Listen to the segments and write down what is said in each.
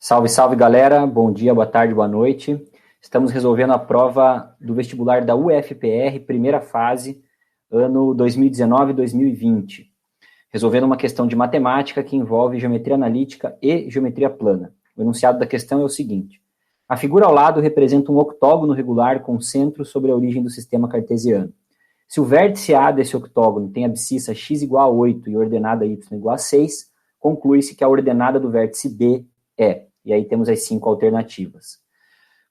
Salve, salve, galera. Bom dia, boa tarde, boa noite. Estamos resolvendo a prova do vestibular da UFPR, primeira fase, ano 2019-2020. Resolvendo uma questão de matemática que envolve geometria analítica e geometria plana. O enunciado da questão é o seguinte: a figura ao lado representa um octógono regular com centro sobre a origem do sistema cartesiano. Se o vértice A desse octógono tem abscissa x igual a 8 e ordenada y igual a 6, conclui-se que a ordenada do vértice B é. E aí temos as 5 alternativas.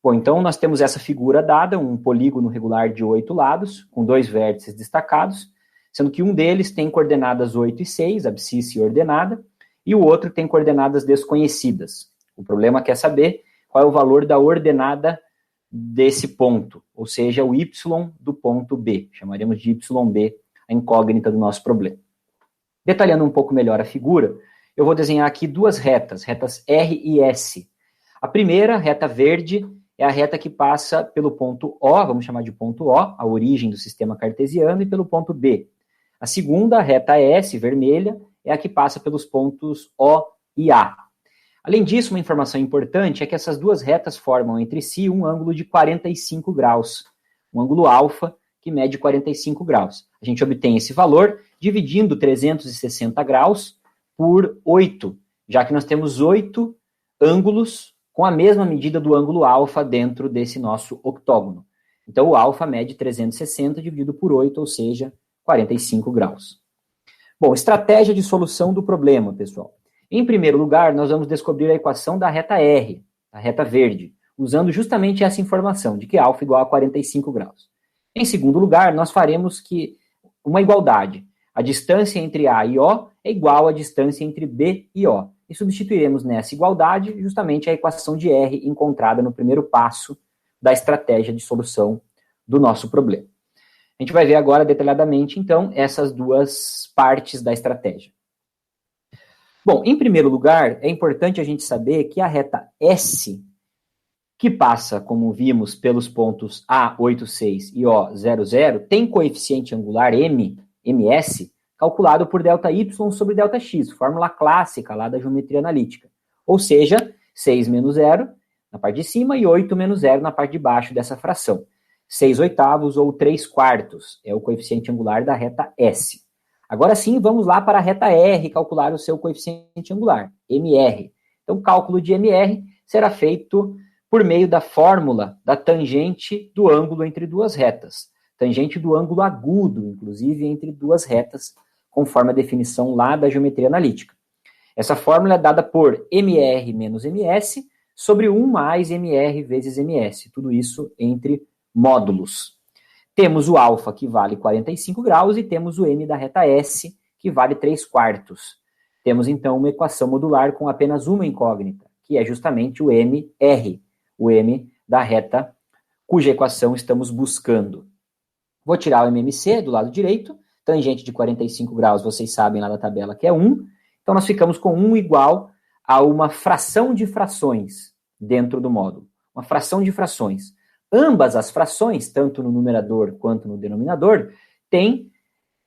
Bom, então nós temos essa figura dada, um polígono regular de 8 lados, com 2 vértices destacados, sendo que um deles tem coordenadas 8 e 6, abscissa e ordenada, e o outro tem coordenadas desconhecidas. O problema quer saber qual é o valor da ordenada desse ponto, ou seja, o y do ponto B. Chamaremos de YB a incógnita do nosso problema. Detalhando um pouco melhor a figura, eu vou desenhar aqui duas retas R e S. A primeira, reta verde, é a reta que passa pelo ponto O, vamos chamar de ponto O, a origem do sistema cartesiano, e pelo ponto B. A segunda, a reta S, vermelha, é a que passa pelos pontos O e A. Além disso, uma informação importante é que essas duas retas formam entre si um ângulo de 45 graus, um ângulo alfa, que mede 45 graus. A gente obtém esse valor dividindo 360 graus por 8, já que nós temos 8 ângulos com a mesma medida do ângulo alfa dentro desse nosso octógono. Então, o alfa mede 360 dividido por 8, ou seja, 45 graus. Bom, estratégia de solução do problema, pessoal. Em primeiro lugar, nós vamos descobrir a equação da reta R, a reta verde, usando justamente essa informação, de que alfa igual a 45 graus. Em segundo lugar, nós faremos uma igualdade. A distância entre A e O é igual à distância entre B e O. E substituiremos nessa igualdade justamente a equação de R encontrada no primeiro passo da estratégia de solução do nosso problema. A gente vai ver agora detalhadamente, então, essas duas partes da estratégia. Bom, em primeiro lugar, é importante a gente saber que a reta S, que passa, como vimos, pelos pontos A, 8, 6 e O, 0, 0, tem coeficiente angular ms, calculado por ΔY sobre ΔX, fórmula clássica lá da geometria analítica. Ou seja, 6 menos 0 na parte de cima e 8 menos 0 na parte de baixo dessa fração. 6 oitavos ou 3 quartos é o coeficiente angular da reta S. Agora sim, vamos lá para a reta R, calcular o seu coeficiente angular, MR. Então, o cálculo de MR será feito por meio da fórmula da tangente do ângulo entre duas retas. Tangente do ângulo agudo, inclusive, entre duas retas, conforme a definição lá da geometria analítica. Essa fórmula é dada por MR menos MS sobre 1 mais MR vezes MS, tudo isso entre módulos. Temos o alfa, que vale 45 graus, e temos o M da reta S, que vale 3 quartos. Temos, então, uma equação modular com apenas uma incógnita, que é justamente o MR, o M da reta cuja equação estamos buscando. Vou tirar o MMC do lado direito, tangente de 45 graus, vocês sabem lá da tabela que é 1, então nós ficamos com 1 igual a uma fração de frações dentro do módulo, uma fração de frações. Ambas as frações, tanto no numerador quanto no denominador, têm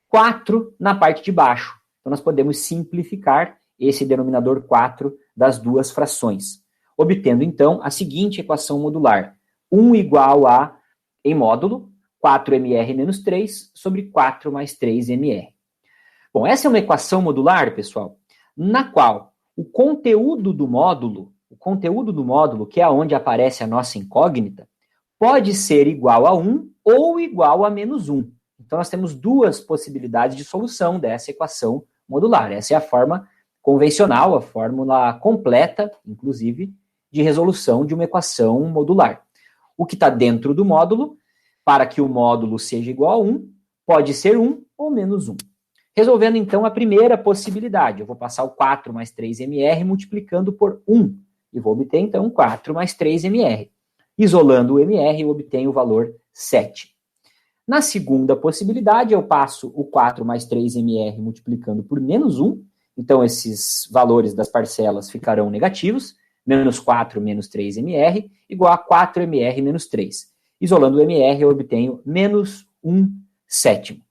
4 na parte de baixo. Então, nós podemos simplificar esse denominador 4 das duas frações, obtendo, então, a seguinte equação modular. 1 igual a, em módulo, 4mr menos 3 sobre 4 mais 3mr. Bom, essa é uma equação modular, pessoal, na qual o conteúdo do módulo, que é onde aparece a nossa incógnita, pode ser igual a 1 ou igual a menos 1. Então, nós temos duas possibilidades de solução dessa equação modular. Essa é a forma convencional, a fórmula completa, inclusive, de resolução de uma equação modular. O que está dentro do módulo, para que o módulo seja igual a 1, pode ser 1 ou menos 1. Resolvendo, então, a primeira possibilidade. Eu vou passar o 4 mais 3mr multiplicando por 1. E vou obter, então, 4 mais 3mr. Isolando o MR, eu obtenho o valor 7. Na segunda possibilidade, eu passo o 4 mais 3mr multiplicando por menos 1. Então, esses valores das parcelas ficarão negativos. Menos 4 menos 3mr igual a 4mr menos 3. Isolando o MR, eu obtenho menos 1 sétimo.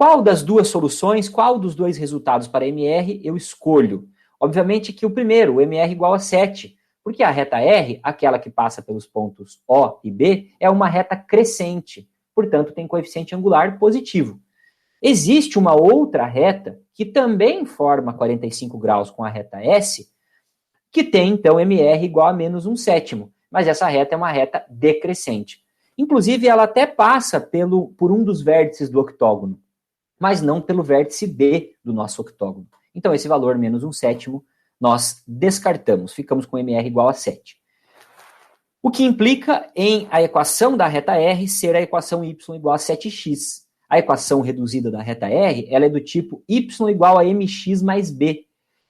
Qual das duas soluções, qual dos dois resultados para MR eu escolho? Obviamente que o primeiro, o MR igual a 7, porque a reta R, aquela que passa pelos pontos O e B, é uma reta crescente, portanto tem coeficiente angular positivo. Existe uma outra reta que também forma 45 graus com a reta S, que tem então MR igual a menos 1/7, mas essa reta é uma reta decrescente. Inclusive, ela até passa por um dos vértices do octógono, mas não pelo vértice B do nosso octógono. Então, esse valor, menos 1/7, nós descartamos, ficamos com MR igual a 7. O que implica em a equação da reta R ser a equação y igual a 7x. A equação reduzida da reta R, ela é do tipo y igual a mx mais b.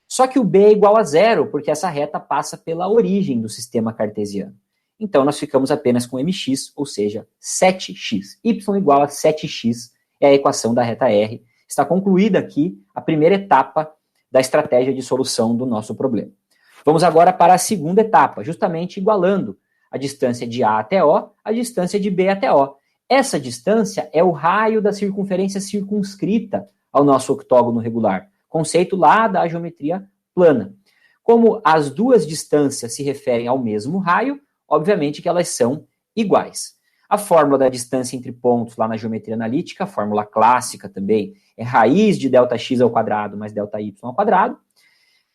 Só que o b é igual a 0, porque essa reta passa pela origem do sistema cartesiano. Então, nós ficamos apenas com mx, ou seja, 7x. Y igual a 7x é a equação da reta R. Está concluída aqui a primeira etapa da estratégia de solução do nosso problema. Vamos agora para a segunda etapa, justamente igualando a distância de A até O à distância de B até O. Essa distância é o raio da circunferência circunscrita ao nosso octógono regular, conceito lá da geometria plana. Como as duas distâncias se referem ao mesmo raio, obviamente que elas são iguais. A fórmula da distância entre pontos lá na geometria analítica, a fórmula clássica também, é raiz de ΔX ao quadrado mais ΔY ao quadrado.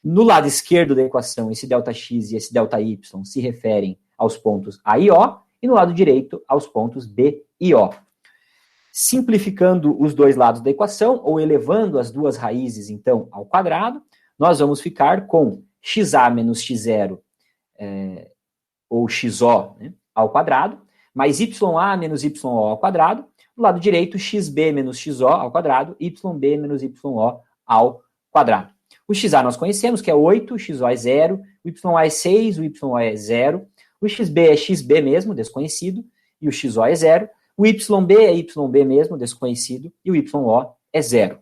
No lado esquerdo da equação, esse ΔX e esse ΔY se referem aos pontos A e O, e no lado direito aos pontos B e O. Simplificando os dois lados da equação, ou elevando as duas raízes, então, ao quadrado, nós vamos ficar com xa menos x0, ou xo, né, ao quadrado, mais ya menos yo ao quadrado, do lado direito, xb menos xo ao quadrado, yb menos yo ao quadrado. O xa nós conhecemos, que é 8, o xo é 0, o ya é 6, o yo é 0, o xb é xb mesmo, desconhecido, e o xo é 0, o yb é yb mesmo, desconhecido, e o yo é 0.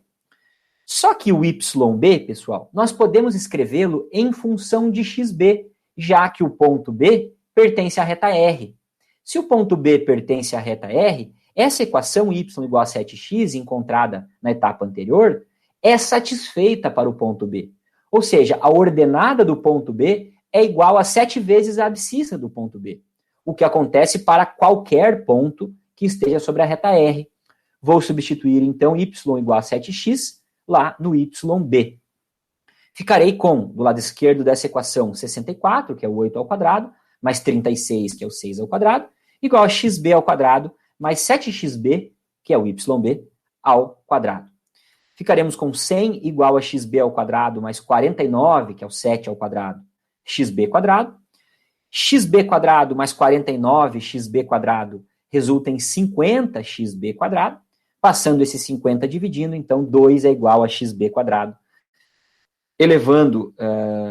Só que o yb, pessoal, nós podemos escrevê-lo em função de xb, já que o ponto B pertence à reta R. Se o ponto B pertence à reta R, essa equação y igual a 7x, encontrada na etapa anterior, é satisfeita para o ponto B. Ou seja, a ordenada do ponto B é igual a 7 vezes a abscissa do ponto B, o que acontece para qualquer ponto que esteja sobre a reta R. Vou substituir, então, y igual a 7x lá no yb. Ficarei com, do lado esquerdo dessa equação, 64, que é o 8 ao quadrado, mais 36, que é o 6 ao quadrado, igual a xb ao quadrado, mais 7xb, que é o yb, ao quadrado. Ficaremos com 100 igual a xb ao quadrado, mais 49, que é o 7 ao quadrado, xb quadrado. Xb quadrado mais 49 xb quadrado resulta em 50 xb quadrado. Passando esse 50 dividindo, então 2 é igual a xb quadrado. Elevando,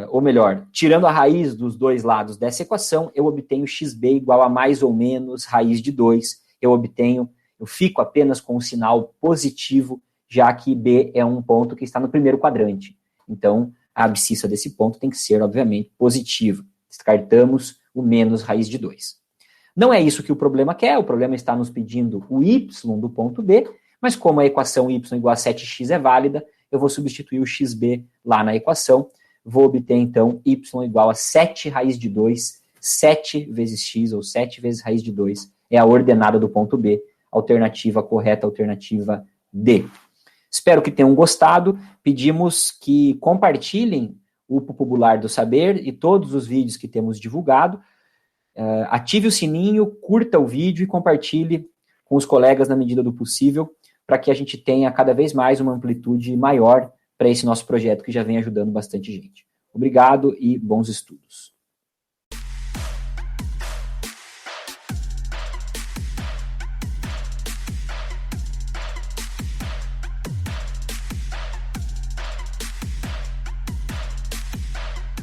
ou melhor, tirando a raiz dos dois lados dessa equação, eu obtenho xb igual a mais ou menos raiz de 2. Eu fico apenas com o sinal positivo, já que B é um ponto que está no primeiro quadrante. Então, a abscissa desse ponto tem que ser, obviamente, positiva. Descartamos o menos raiz de 2. Não é isso que o problema quer, o problema está nos pedindo o y do ponto B, mas como a equação y igual a 7x é válida, eu vou substituir o xb lá na equação, vou obter, então, y igual a 7 raiz de 2, 7 vezes x, ou 7 vezes raiz de 2, é a ordenada do ponto B, alternativa correta, alternativa D. Espero que tenham gostado, pedimos que compartilhem o Popular do Saber e todos os vídeos que temos divulgado, ative o sininho, curta o vídeo e compartilhe com os colegas na medida do possível, para que a gente tenha cada vez mais uma amplitude maior para esse nosso projeto que já vem ajudando bastante gente. Obrigado e bons estudos.